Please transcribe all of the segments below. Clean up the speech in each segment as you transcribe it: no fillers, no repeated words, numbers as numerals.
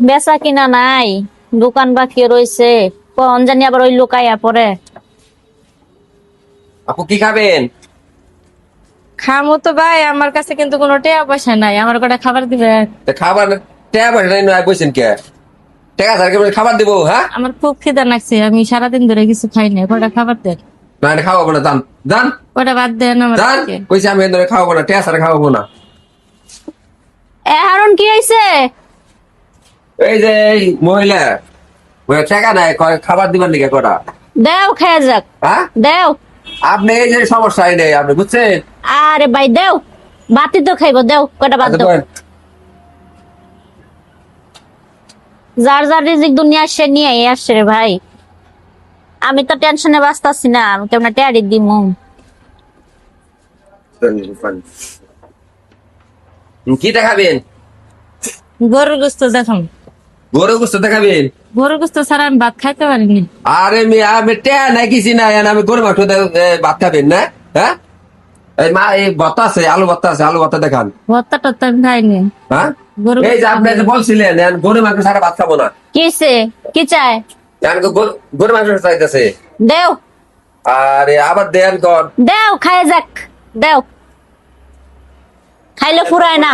বেচা কিনা নাই, দোকান বাকি রয়েছে, কখন জানি আবার ওই লোকাইয়া পরে। আপু কি খাবেন? খামো তো ভাই, আমার কাছে কিন্তু কোনো টাকা পয়সা নাই, আমার কটা খাবার দিবে? খাবার টাকা পয়সা নাই নয় বলছেন কে? টাকা ছাড়া কেমন খাবার দিব? হ্যাঁ আমার খুব খিদা লাগছে, আমি সারাদিন ধরে কিছু খাই নাই, কটা খাবার দেন। না এটা খাওয়াবো না, যান যান কটা বাদ দেন আমার যান। থেকে। কইছি আমি ধরে খাওয়াবো না, টাকা ছাড়া খাওয়াবো না। এ হারুন কি হয়েছে? এই যে এই মহিলা টাকা নাই, কয় খাবার দিবার লিখে কটা। দেও খেয়ে যাক, হ্যাঁ দেও। আপনি এই যে সমস্যা নেই আপনি বুঝছেন। আরে ভাই দেও, বাতি তো খাইবো, দেও কটা বাদ আচ্ছা, দাও। বলেন। যার যার রিজিক দুনিয়া সে নিয়ে আসছে রে ভাই। আমি তো টেনশনে বাঁচতাছি না, আমি কেমন টেয়ারি দিমু। কি দেখাবেন? গরুর গোস্ত দেখাম। গরু গোস্ত দেখাবেন? গরুর গোস্ত ছাড়া আমি ভাত খাইতে পারিনি। আরে মেয়ে আমি টেয়া নাই কিছু নাই, আমি গরু মাংস ভাত খাবেন না? হ্যাঁ এই মা এই ভর্তা আছে, আলু ভর্তা আছে, আলু ভর্তা দেখান। ভর্তা টর্তা আমি খাইনি। হ্যাঁ গরু এই যে গোস্ত আপনি যে বলছিলেন গরু মাংস ছাড়া ভাত খাবো না, কিসে কি চায়? গরু মাংস চাইতেছে। দেও, আরে আবার দেন কর। দেও খায় যাক, দেও। খাইলে ফুরায় না।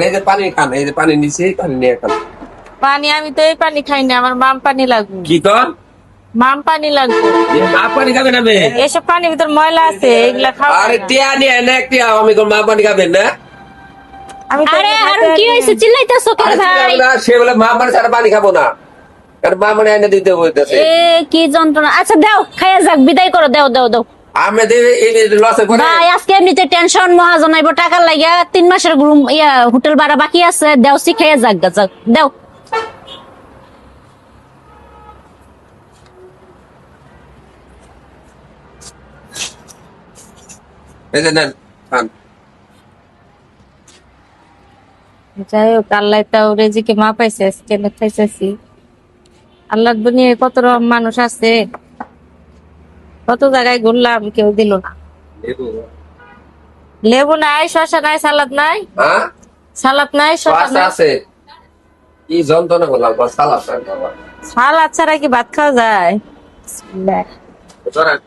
এই যে পানি খান, এই যে পানি নিচে পানি নিয়ে খান। পানি আমি তো এই পানি খাই না, আমার মাম পানি লাগবে। কি কর? মাম পানি লাগবে। মা পানি খাবেন আমি? এসব পানির ভিতর ময়লা আছে, এগুলা খাওয়া আরে যায় না। টিয়া নিয়ে না টিয়া আমি মা পানি খাবেন না? আমি তো আরে এগুলা হারুন কি খাইতে হয়েছে, চিল্লাইতেছো কেন আরে ভাই? না, সে বলে মা পানি ছাড়া পানি খাবো না, কারণ মা পানি এনে দিতে বলতেছে। এ কি যন্ত্রণা। আচ্ছা দেও, খাইয়া যাক, বিদায় করো, দেও দেও দেও। আমি লসে পড়ে ভাই আজকে এমনিতে টেনশন মহাজন আইবো, টাকা লাগিয়া 3 মাসের রুম হোটেল ভাড়া বাকি আছে, দেও সি খাইয়া যাক গা, যাক দেও। এই যে নেন খান। যাই হোক, আল্লাহ তাও রেজিকে মা পাইছে, আজকে আমি খাইতেছি। আল্লাহর দুনিয়ায় কত রকম মানুষ আছে, কত জায়গায় ঘুরলাম, কেউ দিল না। লেবু নাই, শসা নাই, সালাদ নাই। হ্যাঁ সালাদ নাই, শসা বাস নাই। আছে, কি যন্ত্রণা করলাম বাস সালাদ সালাদ ছাড়া কি ভাত খাওয়া যায়? ধরেন।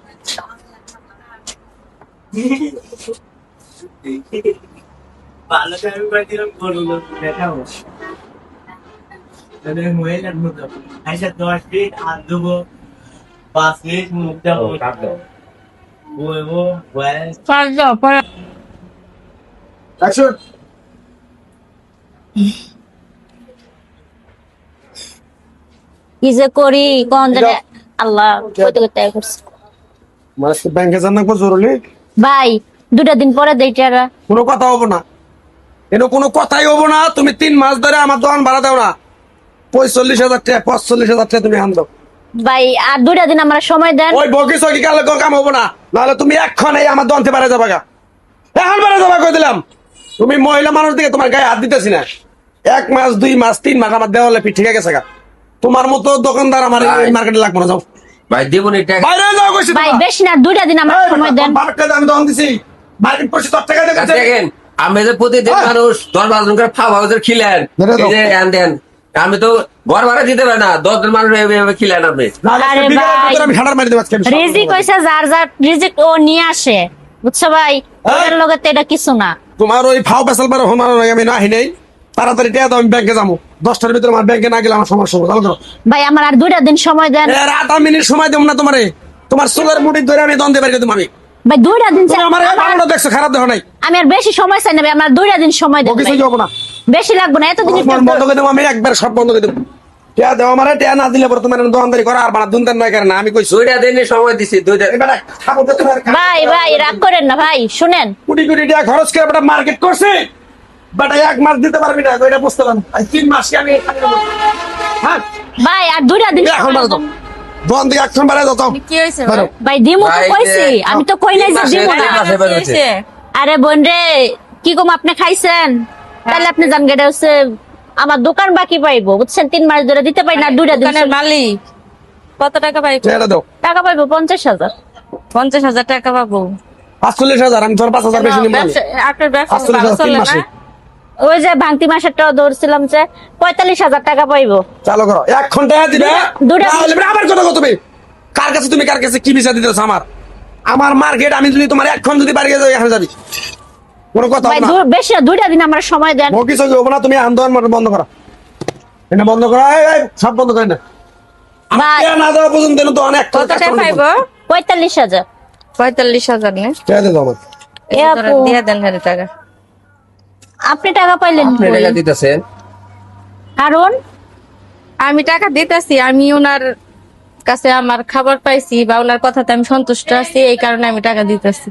ভালো করে কইছিলাম করুন দেখাবো তাহলে মহিলার মতো আইসা 10 মিনিট হাত ধুবো 5 মিনিট মুখ দেবো বলবো বয়স কাজ দাও, পরে অ্যাকশন। কি যে করি কোন জানে আল্লাহ, কইতে কইতে করছে। মাস ব্যাংকে যান না জরুরি ভাই 2টা দিন পরে দেইটারা। কোনো কথা হবো না, এনো কোনো কথাই হবো না। তুমি 3 মাস ধরে আমার দোকান ভাড়া দাও না, 45,000 টাকা 45,000 টাকা তুমি আন দাও। ভাই আর 2টা দিন আমার সময় দেন। ওই বকি সকি কালে কাম হবো না, নাহলে তুমি এক্ষণ এই আমার দোকান থেকে বাইরে যাবা গা, এখন বাইরে যাবা কই দিলাম। তুমি মহিলা মানুষ দিকে তোমার গায়ে হাত দিতেছি না। 1 মাস 2 মাস 3 মাস আমার দেওয়ালে ঠিক গেছে গা। তোমার মতো দোকানদার আমার এই মার্কেটে লাগবো না, যাও ভাই দিবনি টাকা। বাইরে যাও কইছি। ভাই বেশি না, 2টা দিন আমার সময় দেন। আমি দোকান দিছি মার্কেট করছি, তোর টাকা দেখেছে। দেখেন আমি যে প্রতিদিন হ্যাঁ। মানুষ 10-12 জন করে ফাও হাউসের খিলেন, ধরে দাও। এই যে আন দেন, আমি তো ঘর ভাড়া দিতে পারি না, 10 জন মানুষ এইভাবে খিলেন আপনি। আরে ভাই, আমি হাঁটার মারি দেবো আজকে আমি। রিজিক কইছে যার যার রিজিক ও নিয়ে আসে, বুঝছো ভাই? ওদের লগে তো এটা কিছু না। তোমার ওই ফাও পেছাল পারে হোমার আমি না আহি নেই, তাড়াতাড়ি টাকা দাও, আমি ব্যাংকে যাবো। 10টার ভিতরে আমার ব্যাংকে না গেলে আমার সমস্যা হবে, চালু করো। ভাই আমার আর 2টা দিন সময় দেন। এর 8 মিনিট সময় দেবো না তোমারে, তোমার চুলের মুঠি ধরে আমি দন্দে পারি তুমি। ভাই 2টা দিন তুমি আমার ভালো দেখছো, খারাপ দেখো নাই। আমি আর বেশি সময় চাই না ভাই, আমার 2টা দিন সময় দেন বকি ভাই। সই যাবো না, বেশি লাগবে না, এতদিন তোমার বন্ধ করে দেবো, আমি একবার সব বন্ধ করে দেবো। টাকা দেওয়া আমার টাকা না দিলে পরে তোমার দোকানদারি করা আর বানা দুনতার নয় কারণ আমি কইছি 2টা দিনের সময় দিছি, 2টা। এবার খাবো তো তোমার ভাই ভাই রাগ করেন না ভাই, শুনেন। কোটি কোটি টাকা খরচ করে বেটা মার্কেট করছে, বেটা 1 মাস দিতে পারবি না, এটা বুঝতে পারলাম। 3 মাস আমি হ্যাঁ ভাই আর 2টা দিন এখন সময় বাড়া দাও, দেন। দোকান থেকে এখন বাড়া দাও। কি হয়েছে বাড়াও। ভাই দিমু তো ভাই, কইছি, যে- আমি তো কই নাই যে তিন দিমু মাসে- না। তিন মাসে বের হয়েছে। আরে বোন রে, কি কম আপনি খাইছেন? তাহলে আপনি জান গেটা হচ্ছে আমার দোকান বাকি পাইবো, বুঝছেন? 3 মাস ধরে দিতে পারি না, 2টা দিন দোকানের মালিক কত টাকা পাইবো? টাকা দাও, টাকা পাইবো 50,000। 50,000 টাকা পাবো। 45,000, আমি তোর 5,000 বেশি নিব না। ব্যবসা- আপনার ব্যবসা 45,000 ভালো চলে 3 না? মাসে। ওই যে ভাঙতি মাসেরটাও ধরছিলাম যে 45,000 টাকা পাইবো। চালু করো, 1 ঘন্টা দিবে। দুটা- না হলে আবার কথা কও তুমি। তুমি কার কাছে কি বিচার দিতেছ আমার মার্কেট, আমি যদি তোমার এখন যদি বাড়ি যাই এখন যাবি কোনো কথা ভাই হবে না। বেশি না, 2টা দিন আমার সময় দেন। ও কিছু হবো না, তুমি আন্দোলন বন্ধ করো, এটা বন্ধ করো, এই সব বন্ধ করে না। ভাই না দেওয়া পর্যন্ত তো অনেক কত টাকা পাইবো? 45,000। 45,000 নে এ আপু, দিয়ে দেন হারে টাকা। আপনি টাকা পাইলেন আপনি কই? টাকা দিতেছেন? কারণ আমি টাকা দিতেছি, আমি ওনার কাছে আমার খাবার পাইছি বা ওনার কথাতে আমি সন্তুষ্ট আছি, এই কারণে আমি টাকা দিতেছি।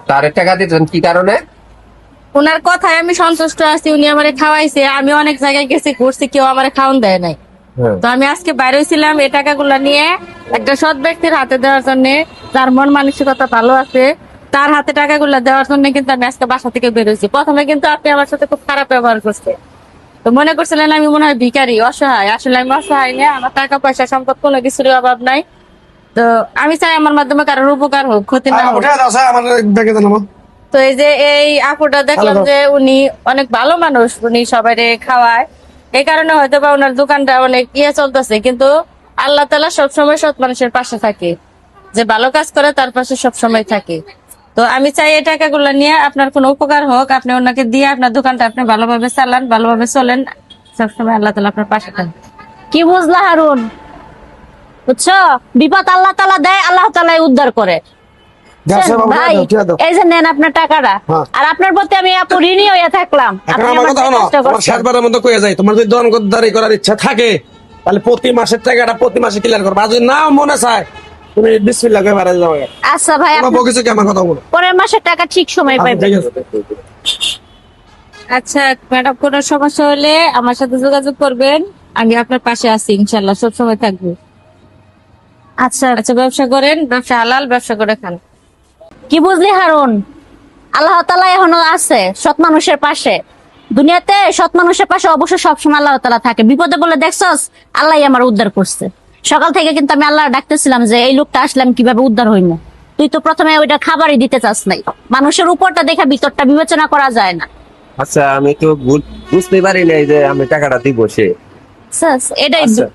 তারে টাকা দিতেছেন কি কারণে? ওনার কথায় আমি সন্তুষ্ট আছি, উনি আমারে খাওয়াইছে। আমি অনেক জায়গায় গেছি, ঘুরছি, কেউ আমারে খাওয়ান দেয় নাই। তো আমি আজকে বাইরে হয়েছিলাম এই টাকাগুলো নিয়ে একটা সৎ ব্যক্তির হাতে দেওয়ার জন্য, যার মন মানসিকতা ভালো আছে, তার হাতে টাকাগুলো দেওয়ার জন্য কিন্তু আমি আজকে বাসা থেকে বেরোইছি। প্রথমে কিন্তু আপনি আমার সাথে খুব খারাপ ব্যবহার করছে, তো মনে করছিলেন আমি মনে হয় ভিখারি, অসহায়। আসলে আমি অসহায় না, আমার টাকা পয়সা সম্পদ কোনো কিছুর অভাব নাই। তো আমি চাই আমার মাধ্যমে কারোর উপকার হোক, ক্ষতি না হোক। উঠে দাও স্যার, আমার ব্যাগে দেন আমার। তো এই যে এই আপুটা দেখলাম ভালো। যে উনি অনেক ভালো মানুষ, উনি সবাই খাওয়ায়, এই কারণে হয়তো বা ওনার দোকানটা অনেক চলতেছে। কিন্তু আল্লাহ তাআলা সবসময় সৎ মানুষের পাশে থাকে, যে ভালো কাজ করে তার পাশে সবসময় থাকে। তো আমি চাই এই টাকাগুলো নিয়ে আপনার কোনো উপকার হোক, আপনি ওনাকে দিয়ে আপনার দোকানটা আপনি ভালোভাবে চালান, ভালোভাবে চলেন, সবসময় আল্লাহ তাআলা আপনার পাশে থাকেন। কি বুঝলা হারুন? বুঝছো, বিপদ আল্লাহ তাআলা দেয়, আল্লাহ তাআলাই উদ্ধার করে। যাও স্যার, বাবু, ভাই উঠে দাও। এই যে নেন আপনার টাকাটা। হ্যাঁ। আর আপনার প্রতি আমি আপু ঋণী হয়ে থাকলাম। এখন আপনি আমার আমার কথা যে শোনো, কাজটা তোমার করছেন। শেষবারের মতো কয়ে যাই, তোমার যদি দনগদ্দারি করার ইচ্ছা থাকে তাহলে প্রতি মাসের টাকাটা প্রতি মাসে ক্লিয়ার করবা। আর যদি না মনে চায় তুমি বিসমিল্লাহ করে বাড়াই যাও। আচ্ছা ভাই, তোমার বউ কিছু কি আমার কথা বলো? পরের মাসের টাকা ঠিক সময় আচ্ছা, পাইবেন। ঠিক আছে। আচ্ছা ম্যাডাম, কোনো সমস্যা হলে আমার সাথে যোগাযোগ করবেন, আমি আপনার পাশে আছি ইনশাল্লাহ, সবসময় থাকবো। আচ্ছা, আচ্ছা, ব্যবসা করেন, ব্যবসা হালাল, ব্যবসা করে খান। কি বুঝলি হারুন, আল্লাহ তাআলা এখনো আছে সৎ মানুষের পাশে। দুনিয়াতে সৎ মানুষের পাশে অবশ্যই সবসময় আল্লাহ তাআলা থাকে। বিপদে বলে দেখছস, আল্লাহই আমার উদ্ধার করছে। সকাল থেকে কিন্তু আমি আল্লাহ ডাকতেছিলাম যে এই লোকটা আসলাম কিভাবে উদ্ধার হইল। তুই তো প্রথমে ওইটা খাবারই দিতে চাস নাই। মানুষের উপরটা দেখে ভিতরটা বিবেচনা করা যায় না। আচ্ছা, আমি তো বুঝতে পারি নাই যে আমি টাকাটা দিব সে। এটাই আচ্ছা,